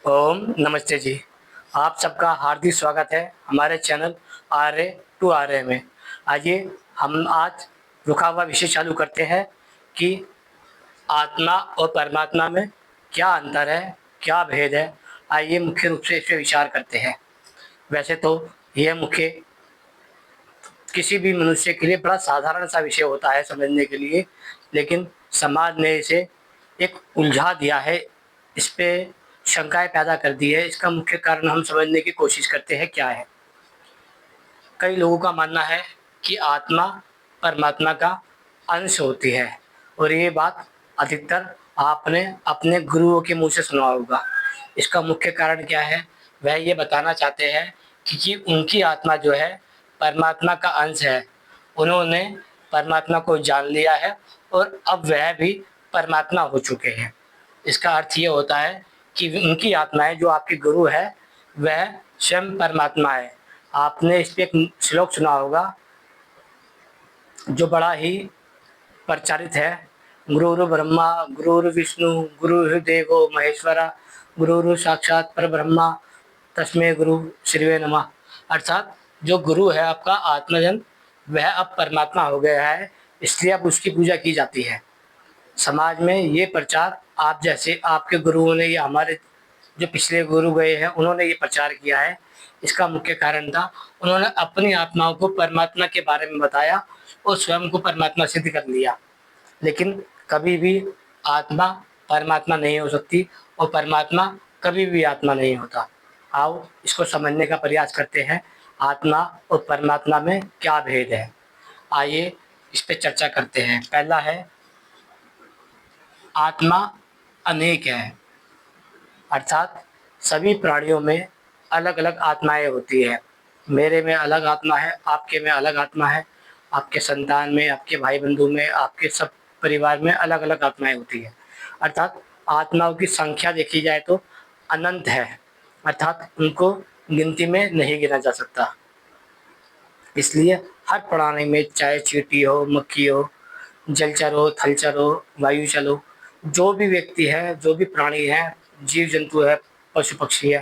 ओम नमस्ते जी। आप सबका हार्दिक स्वागत है हमारे चैनल आर्य टू आर्य में। आइए हम आज रुका हुआ विषय चालू करते हैं कि आत्मा और परमात्मा में क्या अंतर है, क्या भेद है। आइए मुख्य रूप से इस पे विचार करते हैं। वैसे तो यह मुख्य किसी भी मनुष्य के लिए बड़ा साधारण सा विषय होता है समझने के लिए, लेकिन समाज ने इसे एक उलझा दिया है, इस पे शंकाएँ पैदा कर दी है। इसका मुख्य कारण हम समझने की कोशिश करते हैं क्या है। कई लोगों का मानना है कि आत्मा परमात्मा का अंश होती है और ये बात अधिकतर आपने अपने गुरुओं के मुँह से सुना होगा। इसका मुख्य कारण क्या है? वह ये बताना चाहते हैं कि उनकी आत्मा जो है परमात्मा का अंश है। उन्होंने परमात्मा को जान लिया है और अब वह भी परमात्मा हो चुके हैं। इसका अर्थ ये होता है कि उनकी आत्माएँ जो आपके गुरु है, वह स्वयं परमात्मा है। आपने इस पे एक श्लोक सुना होगा जो बड़ा ही प्रचारित है। गुरुर् ब्रह्मा गुरुर्विष्णु गुरुर्देवो महेश्वरा गुरुर् साक्षात परब्रह्मा तस्मै गुरु श्रीवे नमः। अर्थात जो गुरु है आपका आत्मजन, वह अब परमात्मा हो गया है, इसलिए अब उसकी पूजा की जाती है। समाज में ये प्रचार आप जैसे आपके गुरुओं ने या हमारे जो पिछले गुरु गए हैं उन्होंने ये प्रचार किया है। इसका मुख्य कारण था उन्होंने अपनी आत्माओं को परमात्मा के बारे में बताया और स्वयं को परमात्मा सिद्ध कर लिया। लेकिन कभी भी आत्मा परमात्मा नहीं हो सकती और परमात्मा कभी भी आत्मा नहीं होता। आओ इसको समझने का प्रयास करते हैं, आत्मा और परमात्मा में क्या भेद है। आइए इस पे चर्चा करते हैं। पहला है, आत्मा अनेक है, अर्थात सभी प्राणियों में अलग अलग आत्माएं होती है। मेरे में अलग आत्मा है, आपके में अलग आत्मा है, आपके संतान में, आपके भाई बंधु में, आपके सब परिवार में अलग अलग आत्माएं होती है। अर्थात आत्माओं की संख्या देखी जाए तो अनंत है, अर्थात उनको गिनती में नहीं गिना जा सकता। इसलिए हर प्राणी में, चाहे चींटी हो, मक्खी हो, जलचर हो, थलचर हो, वायुचर हो, जो भी व्यक्ति है, जो भी प्राणी है, जीव जंतु है, पशु पक्षी है,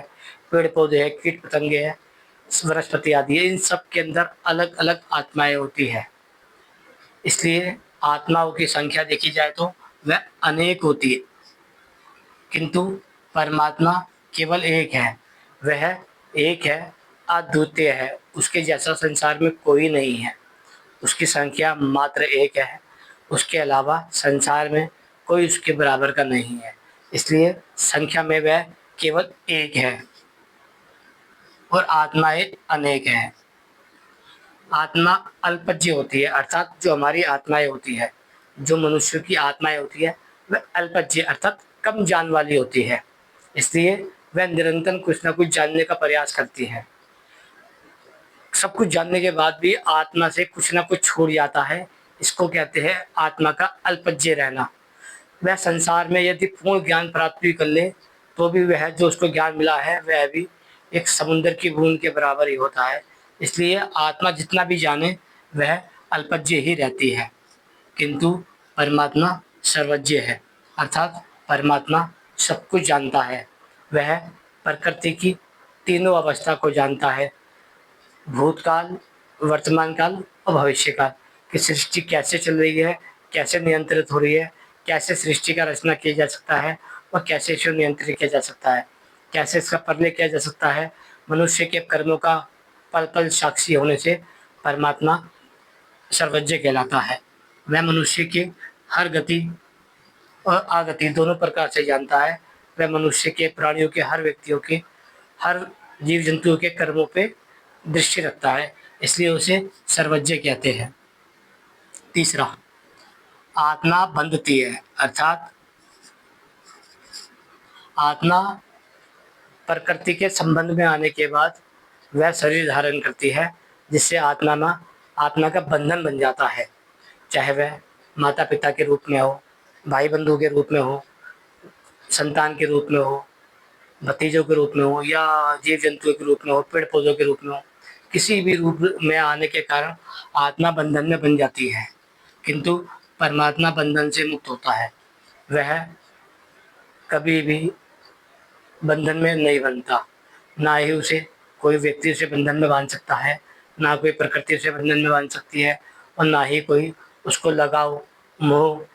पेड़ पौधे हैं, कीट पतंगे हैं, वनस्पति आदि है, इन सब के अंदर अलग अलग आत्माएं होती है। इसलिए आत्माओं की संख्या देखी जाए तो वह अनेक होती है, किंतु परमात्मा केवल एक है। वह एक है, अद्वितीय है, उसके जैसा संसार में कोई नहीं है। उसकी संख्या मात्र एक है, उसके अलावा संसार में कोई उसके बराबर का नहीं है। इसलिए संख्या में वह केवल एक है और आत्माएं अनेक हैं। आत्मा अल्पज्य होती है, अर्थात जो हमारी आत्माएं होती है, जो मनुष्य की आत्माएं होती है, वह अल्पज्य अर्थात कम जान वाली होती है। इसलिए वह निरंतर कुछ ना कुछ जानने का प्रयास करती है। सब कुछ जानने के बाद भी आत्मा से कुछ ना कुछ छूट जाता है, इसको कहते हैं आत्मा का अल्पज्य रहना। वह संसार में यदि पूर्ण ज्ञान प्राप्त भी कर ले तो भी वह जो उसको ज्ञान मिला है वह भी एक समुद्र की बूंद के बराबर ही होता है। इसलिए आत्मा जितना भी जाने वह अल्पज्य ही रहती है, किंतु परमात्मा सर्वज्ञ है, अर्थात परमात्मा सब कुछ जानता है। वह प्रकृति की तीनों अवस्था को जानता है, भूतकाल, वर्तमान काल और भविष्य काल, कि सृष्टि कैसे चल रही है, कैसे नियंत्रित हो रही है, कैसे सृष्टि का रचना किया जा सकता है और कैसे इसे नियंत्रित किया जा सकता है, कैसे इसका प्रलय किया जा सकता है। मनुष्य के कर्मों का पल पल साक्षी होने से परमात्मा सर्वज्ञ कहलाता है। वह मनुष्य की हर गति और आगति दोनों प्रकार से जानता है। वह मनुष्य के, प्राणियों के, हर व्यक्तियों के, हर जीव जंतुओं के कर्मों पे दृष्टि रखता है, इसलिए उसे सर्वज्ञ कहते हैं। तीसरा, आत्मा बंधती है, अर्थात आत्मा प्रकृति के संबंध में आने के बाद वह शरीर धारण करती है, जिससे आत्मा का बंधन बन जाता है। चाहे वह माता पिता के रूप में हो, भाई बंधु के रूप में हो, संतान के रूप में हो, भतीजों के रूप में हो, या जीव जंतुओं के रूप में हो, पेड़ पौधों के रूप में हो, किसी भी रूप में आने के कारण आत्मा बंधन में बन जाती है, किंतु परमात्मा बंधन से मुक्त होता है। वह कभी भी बंधन में नहीं बनता। ना ही उसे कोई व्यक्ति उसे बंधन में बांध सकता है, ना कोई प्रकृति उसे बंधन में बांध सकती है, और ना ही कोई उसको लगाव, मोह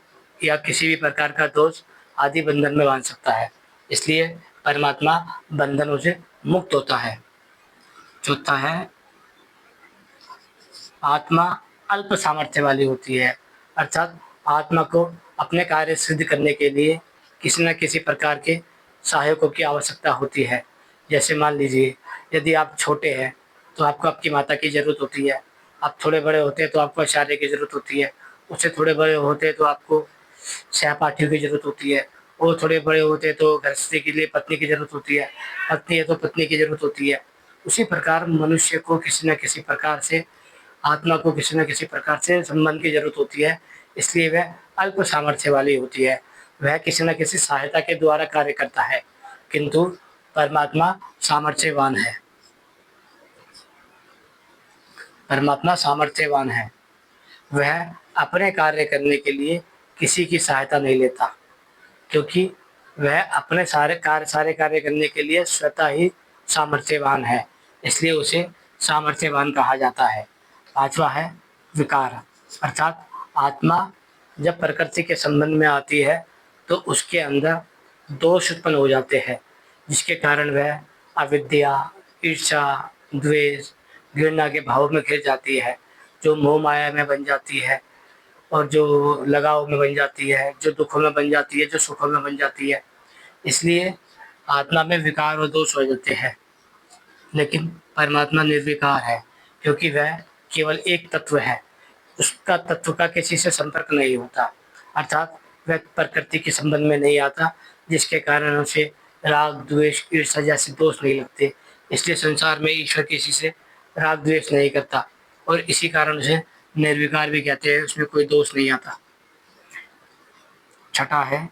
या किसी भी प्रकार का दोष आदि बंधन में बांध सकता है। इसलिए परमात्मा बंधनों से मुक्त होता है। चौथा है, आत्मा अल्प सामर्थ्य वाली होती है, अर्थात आत्मा को अपने कार्य सिद्ध करने के लिए किसी न किसी प्रकार के सहायकों की आवश्यकता होती है। जैसे मान लीजिए, यदि आप छोटे हैं तो आपको आपकी माता की ज़रूरत होती है, आप थोड़े बड़े होते हैं तो आपको आचार्य की ज़रूरत होती है, उससे थोड़े बड़े होते हैं तो आपको सहपाठियों की ज़रूरत होती है, और थोड़े बड़े होते हैं तो गृहस्थी के लिए पत्नी की ज़रूरत होती है, पत्नी है तो पत्नी की ज़रूरत होती है। उसी प्रकार मनुष्य को किसी न किसी प्रकार से, आत्मा को किसी न किसी प्रकार से संबंध की ज़रूरत होती है, इसलिए वह अल्प सामर्थ्य वाली होती है। वह किसी न किसी सहायता के द्वारा कार्य करता है, किंतु परमात्मा सामर्थ्यवान है। परमात्मा सामर्थ्यवान है। वह अपने कार्य करने के लिए किसी की सहायता नहीं लेता, क्योंकि वह अपने सारे कार्य करने के लिए स्वतः ही सामर्थ्यवान है, इसलिए उसे सामर्थ्यवान कहा जाता है। पांचवा है विकार, अर्थात आत्मा जब प्रकृति के संबंध में आती है तो उसके अंदर दोष उत्पन्न हो जाते हैं, जिसके कारण वह अविद्या, ईर्ष्या, द्वेष, घृणा के भाव में घिर जाती है, जो मोह माया में बन जाती है, और जो लगाव में बन जाती है, जो दुखों में बन जाती है, जो सुखों में बन जाती है। इसलिए आत्मा में विकार और दोष हो जाते हैं। लेकिन परमात्मा निर्विकार है, क्योंकि वह केवल एक तत्व है, उसका तत्व का किसी से संपर्क नहीं होता, अर्थात वह प्रकृति के संबंध में नहीं आता, जिसके कारण उसे राग, द्वेष, ईर्ष्या जैसे दोष नहीं लगते। इसलिए संसार में ईश्वर किसी से राग द्वेष नहीं करता, और इसी कारण उसे निर्विकार भी कहते हैं, उसमें कोई दोष नहीं आता। छठा है,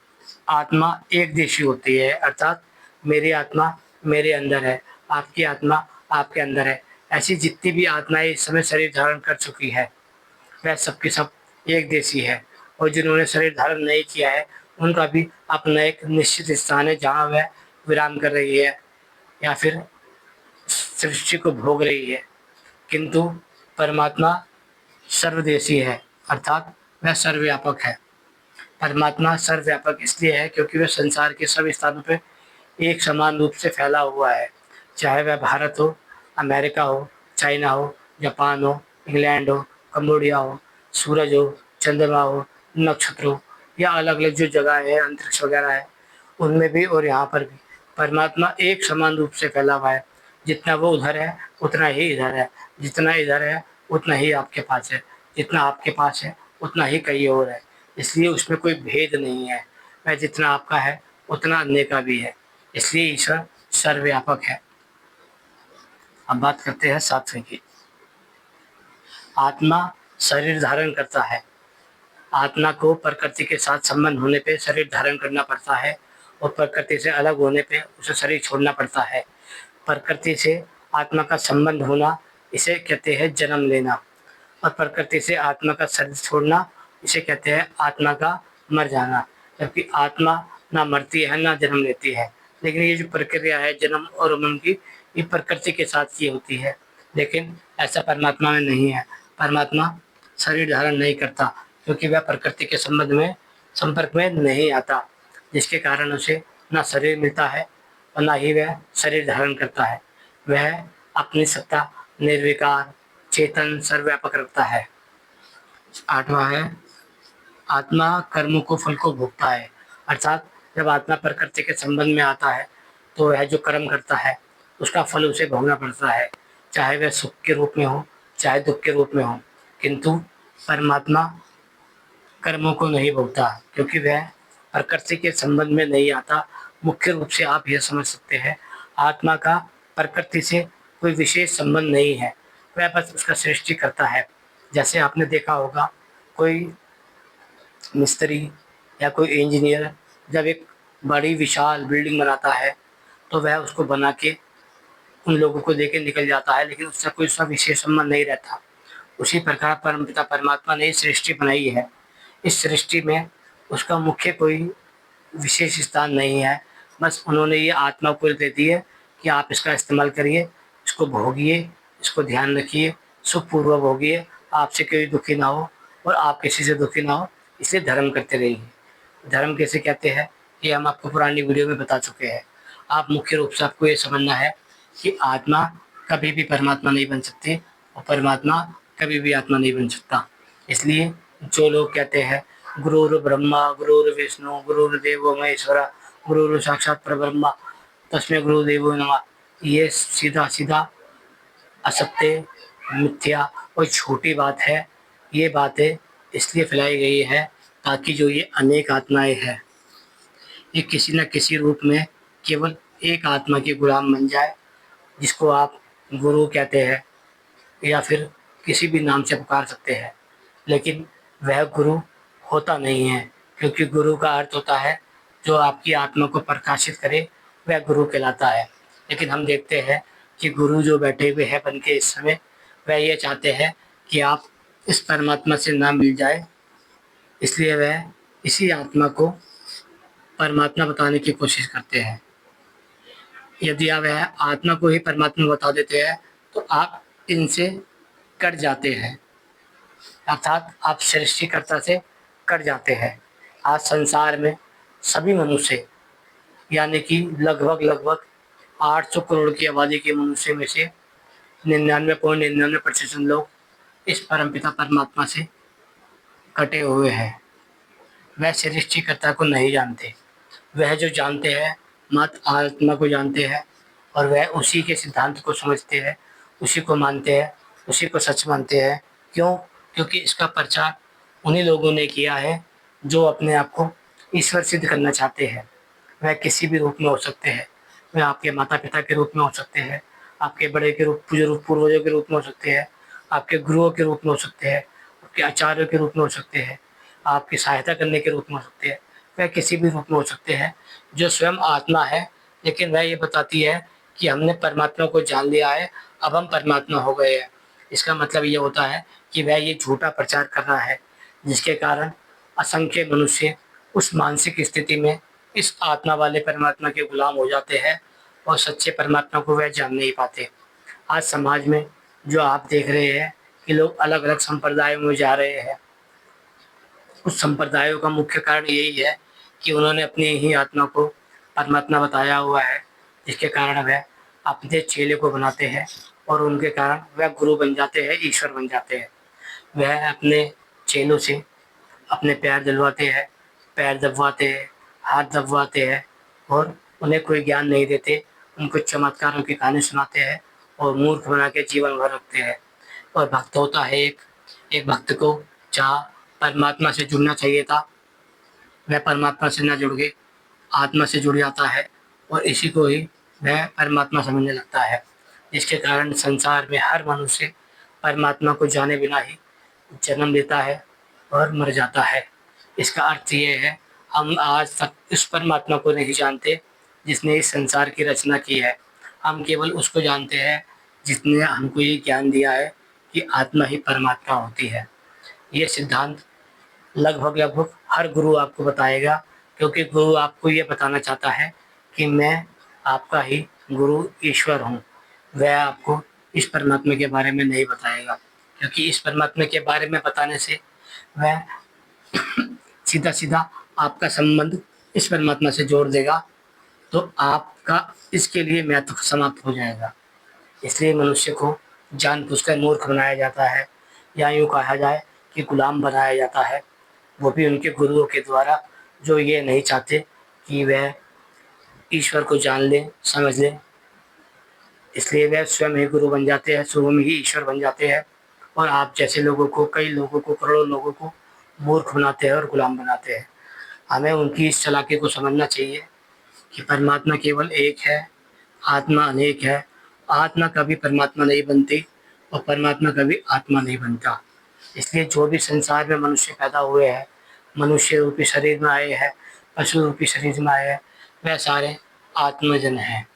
आत्मा एक देशी होती है, अर्थात मेरी आत्मा मेरे अंदर है, आपकी आत्मा आपके अंदर है। ऐसी जितनी भी आत्माएं इस समय शरीर धारण कर चुकी है, वह सबकी सब एक देशी है, और जिन्होंने शरीर धारण नहीं किया है उनका भी अपना एक निश्चित स्थान है, जहाँ वह विराम कर रही है या फिर सृष्टि को भोग रही है। किंतु परमात्मा सर्वदेशी है, अर्थात वह सर्वव्यापक है। परमात्मा सर्वव्यापक इसलिए है क्योंकि वह संसार के सभी स्थानों पर एक समान रूप से फैला हुआ है, चाहे वह भारत हो, अमेरिका हो, चाइना हो, जापान हो, इंग्लैंड हो, कम्बोडिया हो, सूरज हो, चंद्रमा हो, नक्षत्र हो, या अलग अलग जो जगह है, अंतरिक्ष वगैरह है, उनमें भी और यहाँ पर भी परमात्मा एक समान रूप से फैला हुआ है। जितना वो उधर है उतना ही इधर है, जितना इधर है उतना ही आपके पास है, जितना आपके पास है उतना ही कहीं और है। इसलिए उसमें कोई भेद नहीं है, वह जितना आपका है उतना अन्य का भी है। इसलिए ईश्वर सर्वव्यापक है। अब बात करते हैं सातवें की। आत्मा शरीर धारण करता है। आत्मा को प्रकृति के साथ संबंध होने पे शरीर धारण करना पड़ता है, और प्रकृति से अलग होने पे उसे शरीर छोड़ना पड़ता है। प्रकृति से आत्मा का संबंध होना, इसे कहते हैं जन्म लेना, और प्रकृति से आत्मा का शरीर छोड़ना, इसे कहते हैं आत्मा का मर जाना। जबकि आत्मा ना मरती है ना जन्म लेती है, लेकिन ये जो प्रक्रिया है जन्म और मरण की, ये प्रकृति के साथ की होती है। लेकिन ऐसा परमात्मा में नहीं है। परमात्मा शरीर धारण नहीं करता, क्योंकि वह प्रकृति के संपर्क में नहीं आता, जिसके कारण उसे ना शरीर मिलता है और ना ही वह शरीर धारण करता है। वह अपनी सत्ता निर्विकार, चेतन, सर्वव्यापक रखता है। आठवां है, आत्मा कर्मों को, फल को भोगता है, अर्थात जब आत्मा प्रकृति के संबंध में आता है तो वह जो कर्म करता है उसका फल उसे भोगना पड़ता है, चाहे वह सुख के रूप में हो चाहे दुख के रूप में हो। किंतु परमात्मा कर्मों को नहीं भोगता, क्योंकि वह प्रकृति के संबंध में नहीं आता। मुख्य रूप से आप यह समझ सकते हैं, आत्मा का प्रकृति से कोई विशेष संबंध नहीं है, वह बस उसका सृष्टि करता है। जैसे आपने देखा होगा, कोई मिस्त्री या कोई इंजीनियर जब एक बड़ी विशाल बिल्डिंग बनाता है तो वह उसको बना के उन लोगों को दे के निकल जाता है, लेकिन उससे कोई उसका विशेष संबंध नहीं रहता। उसी प्रकार परमपिता परमात्मा ने सृष्टि बनाई है, इस सृष्टि में उसका मुख्य कोई विशेष स्थान नहीं है, बस उन्होंने ये आत्मा को दे दी है कि आप इसका इस्तेमाल करिए, इसको भोगिए, इसको ध्यान रखिए, सुखपूर्वक भोगिए, आपसे कोई दुखी ना हो और आप किसी से दुखी ना हो, इसलिए धर्म करते रहिए। धर्म कैसे कहते हैं ये हम आपको पुरानी वीडियो में बता चुके हैं। आप मुख्य रूप से आपको ये समझना है कि आत्मा कभी भी परमात्मा नहीं बन सकती और परमात्मा कभी भी आत्मा नहीं बन सकता। इसलिए जो लोग कहते हैं गुरुर् ब्रह्मा गुरुर्विष्णु गुरुर्देवो महेश्वरा गुरुर् साक्षात परब्रह्मा तस्मै गुरुदेवो नमः, ये सीधा सीधा असत्य, मिथ्या और झूठी बात है। ये बातें इसलिए फैलाई गई है ताकि जो ये अनेक आत्माएं हैं ये किसी न किसी रूप में केवल एक आत्मा के गुलाम बन जाए, जिसको आप गुरु कहते हैं या फिर किसी भी नाम से पुकार सकते हैं। लेकिन वह गुरु होता नहीं है, क्योंकि गुरु का अर्थ होता है जो आपकी आत्मा को प्रकाशित करे, वह गुरु कहलाता है। लेकिन हम देखते हैं कि गुरु जो बैठे हुए हैं बन के इस समय, वह ये चाहते हैं कि आप इस परमात्मा से ना मिल जाए, इसलिए वह इसी आत्मा को परमात्मा बताने की कोशिश करते हैं। यदि आप वह आत्मा को ही परमात्मा बता देते हैं तो आप इनसे कट जाते हैं, अर्थात आप सृष्टिकर्ता से कट जाते हैं। आज संसार में सभी मनुष्य यानी कि लगभग लगभग 800 करोड़ की आबादी के मनुष्य में से 99.99% लोग इस परमपिता परमात्मा से कटे हुए हैं। वह सृष्टिकर्ता को नहीं जानते, वह जो जानते हैं मात्र आत्मा को जानते हैं और वह उसी के सिद्धांत को समझते हैं, उसी को मानते हैं, उसी को सच मानते हैं। क्यों? क्योंकि इसका प्रचार उन्हीं लोगों ने किया है जो अपने आप को ईश्वर सिद्ध करना चाहते हैं। वह किसी भी रूप में हो सकते हैं, वह आपके माता पिता के रूप में हो सकते हैं, आपके बड़े के रूप पूर्वजों के रूप में हो सकते हैं, आपके गुरुओं के रूप में हो सकते हैं, आपके आचार्यों के रूप में हो सकते हैं, आपकी सहायता करने के रूप में हो सकते हैं, वह किसी भी रूप में हो सकते हैं। जो स्वयं आत्मा है, लेकिन वह ये बताती है कि हमने परमात्मा को जान लिया है, अब हम परमात्मा हो गए हैं। इसका मतलब ये होता है कि वह ये झूठा प्रचार कर रहा है, जिसके कारण असंख्य मनुष्य उस मानसिक स्थिति में इस आत्मा वाले परमात्मा के गुलाम हो जाते हैं और सच्चे परमात्मा को वह जान नहीं पाते। आज समाज में जो आप देख रहे हैं कि लोग अलग अलग संप्रदायों में जा रहे हैं, उस संप्रदायों का मुख्य कारण यही है कि उन्होंने अपनी ही आत्मा को परमात्मा बताया हुआ है, जिसके कारण वह अपने चेले को बनाते हैं और उनके कारण वह गुरु बन जाते हैं, ईश्वर बन जाते हैं। वह अपने चेलों से अपने पैर दिलवाते हैं, पैर दबवाते हैं, हाथ दबवाते हैं और उन्हें कोई ज्ञान नहीं देते, उनको चमत्कारों की कहानी सुनाते हैं और मूर्ख बना के जीवन भर रखते हैं। और भक्त होता है एक भक्त को जहाँ परमात्मा से जुड़ना चाहिए था, वह परमात्मा से न जुड़ के आत्मा से जुड़ जाता है और इसी को ही वह परमात्मा समझने लगता है, जिसके कारण संसार में हर मनुष्य परमात्मा को जाने बिना ही जन्म लेता है और मर जाता है। इसका अर्थ ये है हम आज तक उस परमात्मा को नहीं जानते जिसने इस संसार की रचना की है। हम केवल उसको जानते हैं जिसने हमको ये ज्ञान दिया है कि आत्मा ही परमात्मा होती है। ये सिद्धांत लगभग लगभग हर गुरु आपको बताएगा, क्योंकि गुरु आपको ये बताना चाहता है कि मैं आपका ही गुरु ईश्वर हूँ। वह आपको इस परमात्मा के बारे में नहीं बताएगा, क्योंकि इस परमात्मा के बारे में बताने से वह सीधा सीधा आपका संबंध इस परमात्मा से जोड़ देगा, तो आपका इसके लिए महत्व समाप्त हो जाएगा। इसलिए मनुष्य को जानबूझकर मूर्ख बनाया जाता है, या यूँ कहा जाए कि गुलाम बनाया जाता है, वो भी उनके गुरुओं के द्वारा, जो ये नहीं चाहते कि वह ईश्वर को जान ले, समझ ले। इसलिए वह स्वयं ही गुरु बन जाते हैं, स्वयं ही ईश्वर बन जाते हैं और आप जैसे लोगों को, कई लोगों को, करोड़ों लोगों को मूर्ख बनाते हैं और गुलाम बनाते हैं। हमें उनकी इस चालाकी को समझना चाहिए कि परमात्मा केवल एक है, आत्मा अनेक है। आत्मा कभी परमात्मा नहीं बनती और परमात्मा कभी आत्मा नहीं बनता। इसलिए जो भी संसार में मनुष्य पैदा हुए हैं, मनुष्य रूपी शरीर में आए हैं, पशु रूपी शरीर में आए हैं, वह सारे आत्मजन हैं,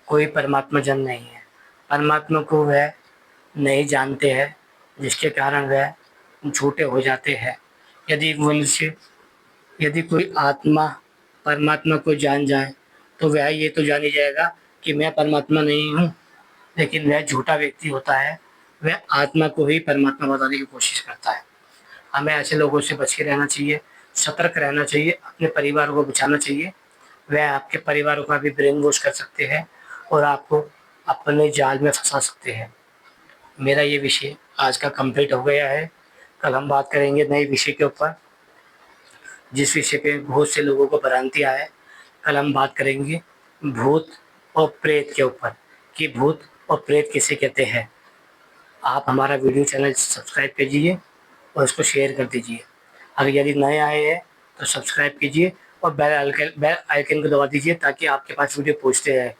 कोई परमात्मा जन नहीं है। परमात्मा को वह नहीं जानते हैं, जिसके कारण वह झूठे हो जाते हैं। यदि मनुष्य, यदि कोई आत्मा परमात्मा को जान जाए तो वह ये तो जान ही जाएगा कि मैं परमात्मा नहीं हूँ। लेकिन वह झूठा व्यक्ति होता है, वह आत्मा को ही परमात्मा बताने की कोशिश करता है। हमें ऐसे लोगों से बच के रहना चाहिए, सतर्क रहना चाहिए, अपने परिवार को बचाना चाहिए। वह आपके परिवार का भी ब्रेन वॉश कर सकते हैं और आपको अपने जाल में फंसा सकते हैं। मेरा ये विषय आज का कंप्लीट हो गया है। कल हम बात करेंगे नए विषय के ऊपर, जिस विषय पे बहुत से लोगों को भ्रांतियाँ है। कल हम बात करेंगे भूत और प्रेत के ऊपर, कि भूत और प्रेत किसे कहते हैं। आप हमारा वीडियो चैनल सब्सक्राइब कीजिए और उसको शेयर कर दीजिए। अगर यदि नए आए हैं तो सब्सक्राइब कीजिए और बेल आइकन को दबा दीजिए ताकि आपके पास वीडियो पहुँचते रहे।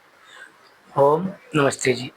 ओम नमस्ते जी।